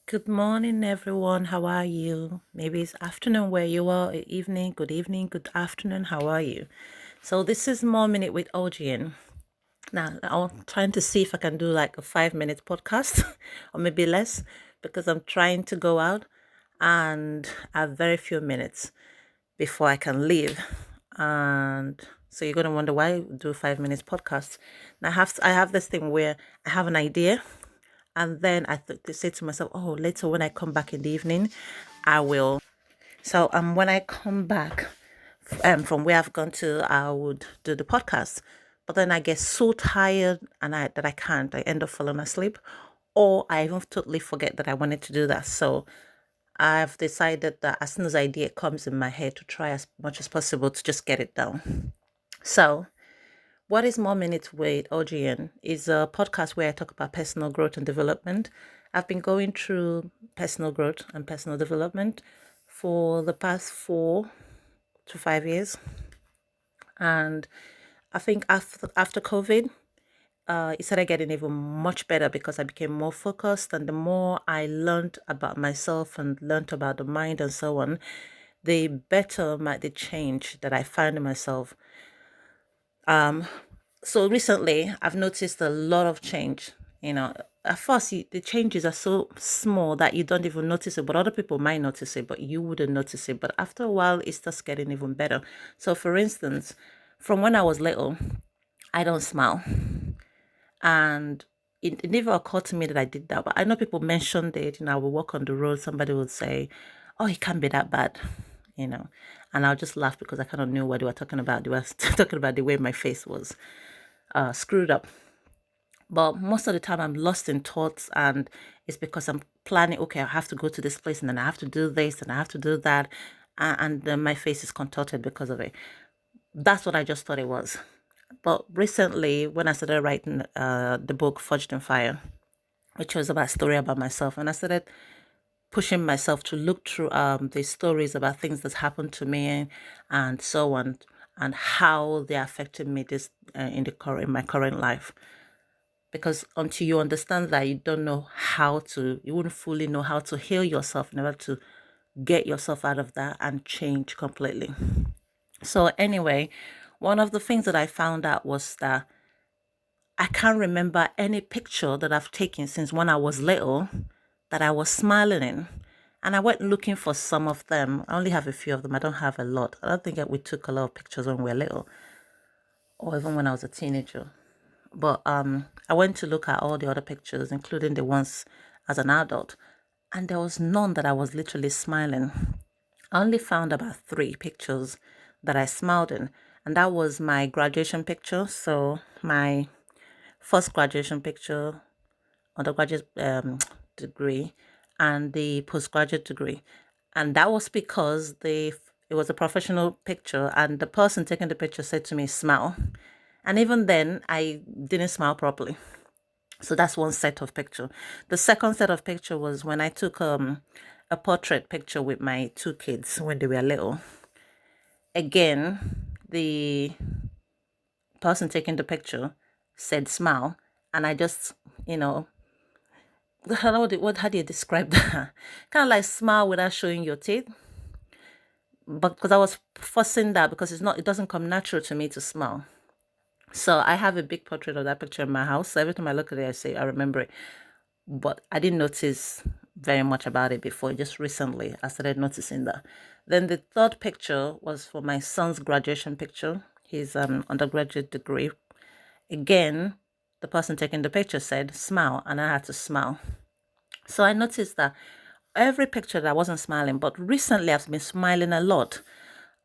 Good morning, everyone. How are you? Maybe it's afternoon where you are, or evening, good afternoon. How are you? So this is More Minute with OGN. Now, I'm trying to see if I can do like a 5 minute podcast or maybe less because I'm trying to go out and I have very few minutes before I can leave. And so you're gonna wonder why I do 5 minutes podcast. Now I have this thing where I have an idea and then I say to myself, oh, later when I come back in the evening, I will. So when I come back from where I've gone to, I would do the podcast. But then I get so tired and I can't. I end up falling asleep, or I even totally forget that I wanted to do that. So I've decided that as soon as idea comes in my head, to try as much as possible to just get it down. So what is More Minutes with OGN is a podcast where I talk about personal growth and development. I've been going through personal growth and personal development for the past 4 to 5 years. And I think after COVID, it started getting even much better because I became more focused. And the more I learned about myself and learned about the mind and so on, the better the change that I found in myself. So recently I've noticed a lot of change. At first the changes are so small that you don't even notice it, but other people might notice it, but you wouldn't notice it. But after a while, it starts getting even better. So, for instance, from when I was little, I don't smile, and it never occurred to me that I did that. But I know people mentioned it. I would walk on the road, somebody would say, "Oh, it can't be that bad," you know, and I'll just laugh because I kind of knew what they were talking about. They were talking about the way my face was screwed up. But most of the time, I'm lost in thoughts, and it's because I'm planning, okay, I have to go to this place, and then I have to do this, and I have to do that. And then my face is contorted because of it. That's what I just thought it was. But recently, when I started writing the book Forged in Fire, which was about a story about myself, and I started pushing myself to look through the stories about things that happened to me and so on, and how they affected me this in my current life, because until you understand that, you don't know you wouldn't fully know how to heal yourself in order to get yourself out of that and change completely. So anyway, one of the things that I found out was that I can't remember any picture that I've taken since when I was little that I was smiling in. And I went looking for some of them. I only have a few of them. I don't have a lot. I don't think that we took a lot of pictures when we were little, or even when I was a teenager. But I went to look at all the other pictures, including the ones as an adult, and there was none that I was literally smiling. I only found about 3 pictures that I smiled in, and that was my graduation picture. So my first graduation picture, undergraduate degree, and the postgraduate degree, and that was because it was a professional picture, and the person taking the picture said to me, "Smile." And even then, I didn't smile properly. So that's one set of picture. The second set of picture was when I took a portrait picture with my 2 kids when they were little. Again, the person taking the picture said smile, and I just, how do you describe that? Kind of like smile without showing your teeth. But because I was forcing that, because it doesn't come natural to me to smile. So I have a big portrait of that picture in my house. So every time I look at it, I say, I remember it. But I didn't notice very much about it before. Just recently, I started noticing that. Then the third picture was for my son's graduation picture, his undergraduate degree. Again, the person taking the picture said, smile, and I had to smile. So I noticed that every picture that I wasn't smiling, but recently I've been smiling a lot.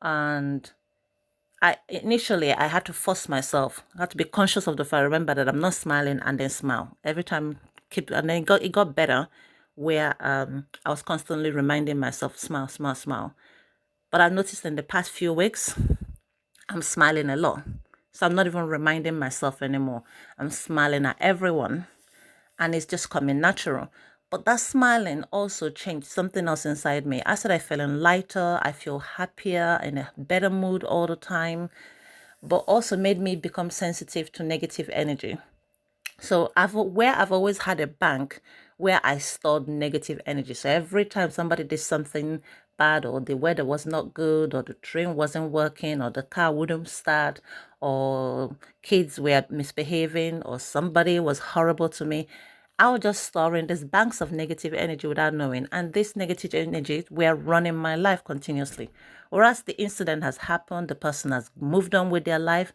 And I had to force myself. I had to be conscious of the fact. Remember that I'm not smiling and then smile every time. And then it got better, where I was constantly reminding myself, smile, smile, smile. But I noticed in the past few weeks, I'm smiling a lot. So I'm not even reminding myself anymore. I'm smiling at everyone, and it's just coming natural. But that smiling also changed something else inside me. I started feeling lighter. I feel happier, in a better mood all the time, but also made me become sensitive to negative energy. So I've always had a bank where I stored negative energy. So every time somebody did something bad, or the weather was not good, or the train wasn't working, or the car wouldn't start, or kids were misbehaving, or somebody was horrible to me, I was just storing these banks of negative energy without knowing. And this negative energy were running my life continuously. Whereas the incident has happened, the person has moved on with their life,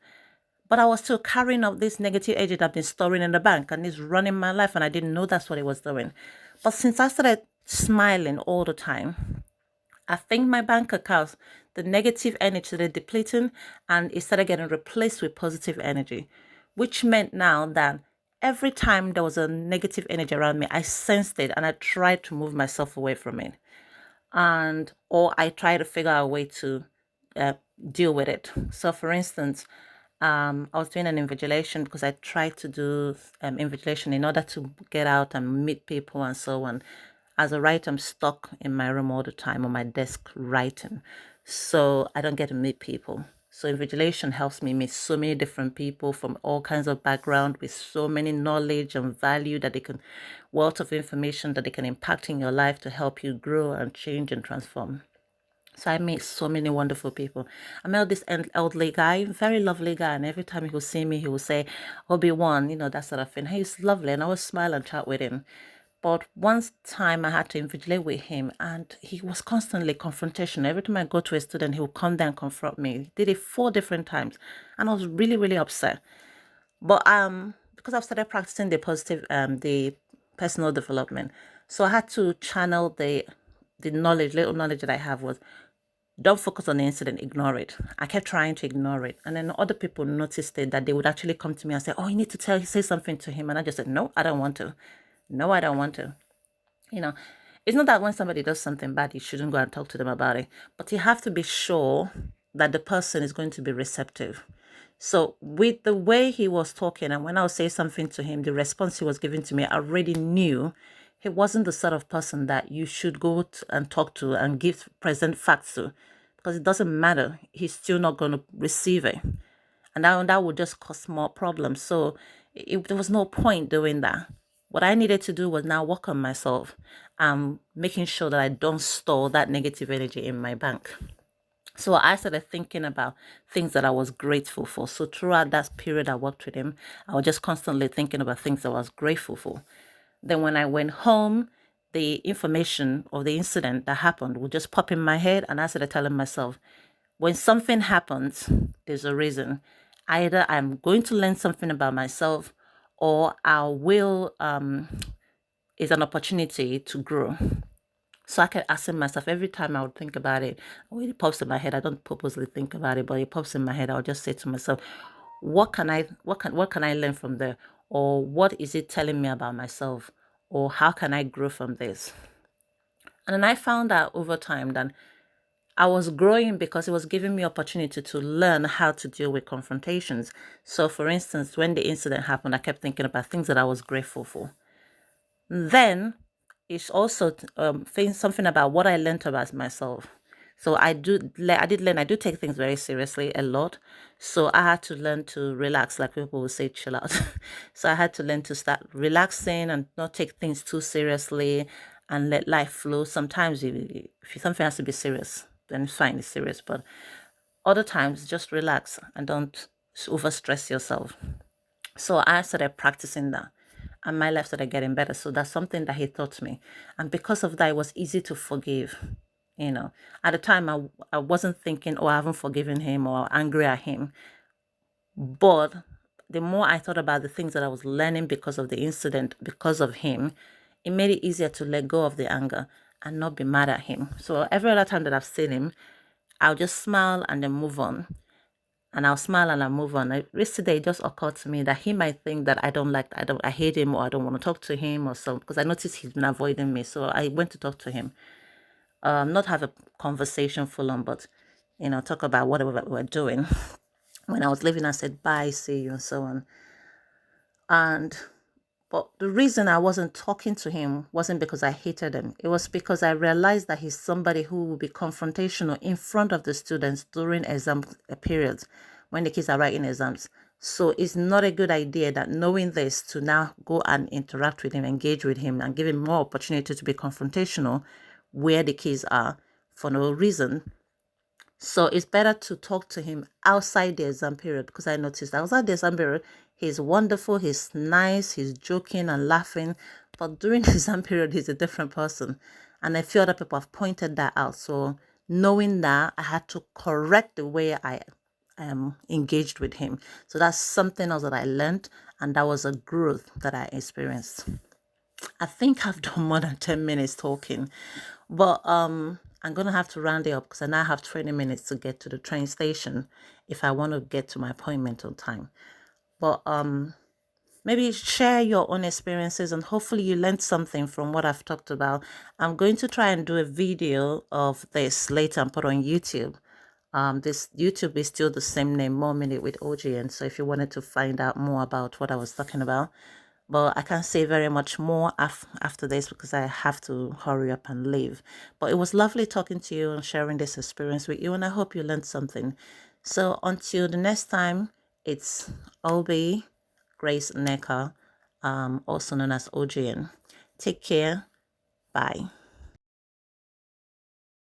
but I was still carrying up this negative energy that I've been storing in the bank, and it's running my life, and I didn't know that's what it was doing. But since I started smiling all the time, I think my bank accounts, the negative energy started depleting, and it started getting replaced with positive energy, which meant now that every time there was a negative energy around me, I sensed it and I tried to move myself away from it. Or I try to figure out a way to uh, deal with it. So, for instance, I was doing an invigilation because I tried to do invigilation in order to get out and meet people and so on. As a writer, I'm stuck in my room all the time on my desk writing, so I don't get to meet people. So invigilation helps me meet so many different people from all kinds of background with so many knowledge and value that they can, wealth of information that they can impact in your life to help you grow and change and transform. So I met so many wonderful people. I met this elderly guy, very lovely guy, and every time he would see me, he would say, Obi-Wan, that sort of thing. He's lovely, and I would smile and chat with him. But one time I had to invigilate with him, and he was constantly confrontational. Every time I go to a student, he would come down and confront me. He did it 4 different times, and I was really, really upset. But because I've started practicing the personal development, so I had to channel the knowledge, little knowledge that I have was, don't focus on the incident, ignore it. I kept trying to ignore it. And then other people noticed it, that they would actually come to me and say, oh, you need to say something to him. And I just said, no, I don't want to. No, I don't want to. You know, it's not that when somebody does something bad, you shouldn't go and talk to them about it. But you have to be sure that the person is going to be receptive. So with the way he was talking, and when I would say something to him, the response he was giving to me, I already knew he wasn't the sort of person that you should go and talk to and give present facts to, because it doesn't matter. He's still not going to receive it. And that would just cause more problems. So there was no point doing that. What I needed to do was now work on myself, making sure that I don't store that negative energy in my bank. So I started thinking about things that I was grateful for. So throughout that period I worked with him, I was just constantly thinking about things I was grateful for. Then when I went home, the information of the incident that happened would just pop in my head, and I started telling myself, when something happens, there's a reason. Either I'm going to learn something about myself, or I will is an opportunity to grow. So I kept asking myself every time I would think about it. When it pops in my head, I don't purposely think about it, but it pops in my head. I'll just say to myself, what can I learn from there? Or what is it telling me about myself? Or how can I grow from this? And then I found out over time that I was growing because it was giving me opportunity to learn how to deal with confrontations. So for instance, when the incident happened, I kept thinking about things that I was grateful for. Then it's also something about what I learned about myself. So I did learn, I do take things very seriously a lot. So I had to learn to relax, like people will say, chill out. So I had to learn to start relaxing and not take things too seriously and let life flow. Sometimes if something has to be serious, then it's fine, it's serious. But other times, just relax and don't overstress yourself. So I started practicing that, and my life started getting better. So that's something that he taught me. And because of that, it was easy to forgive. At the time, I wasn't thinking, oh, I haven't forgiven him or angry at him. But the more I thought about the things that I was learning because of the incident, because of him, it made it easier to let go of the anger and not be mad at him. So every other time that I've seen him, I'll just smile and then move on. And I'll smile and I'll move on. Yesterday, it just occurred to me that he might think that I hate him, or I don't want to talk to him or so, because I noticed he's been avoiding me. So I went to talk to him. Not have a conversation full on, but, talk about whatever we're doing. When I was leaving, I said, bye, see you, and so on. But the reason I wasn't talking to him wasn't because I hated him. It was because I realized that he's somebody who will be confrontational in front of the students during exam periods when the kids are writing exams. So it's not a good idea that knowing this to now go and interact with him, engage with him, and give him more opportunity to be confrontational where the kids are for no reason. So it's better to talk to him outside the exam period, because I noticed outside the exam period, he's wonderful, he's nice, he's joking and laughing. But during the exam period, he's a different person. And a few other people have pointed that out. So knowing that, I had to correct the way I engaged with him. So that's something else that I learned. And that was a growth that I experienced. I think I've done more than 10 minutes talking, but I'm gonna have to round it up because I now have 20 minutes to get to the train station if I want to get to my appointment on time. But maybe share your own experiences and hopefully you learned something from what I've talked about. I'm going to try and do a video of this later and put on YouTube. This YouTube is still the same name, More Minute with OGN. So if you wanted to find out more about what I was talking about, but I can't say very much more after this because I have to hurry up and leave. But it was lovely talking to you and sharing this experience with you, and I hope you learned something. So until the next time, it's Obi Grace Necker, also known as OGN. Take care. Bye.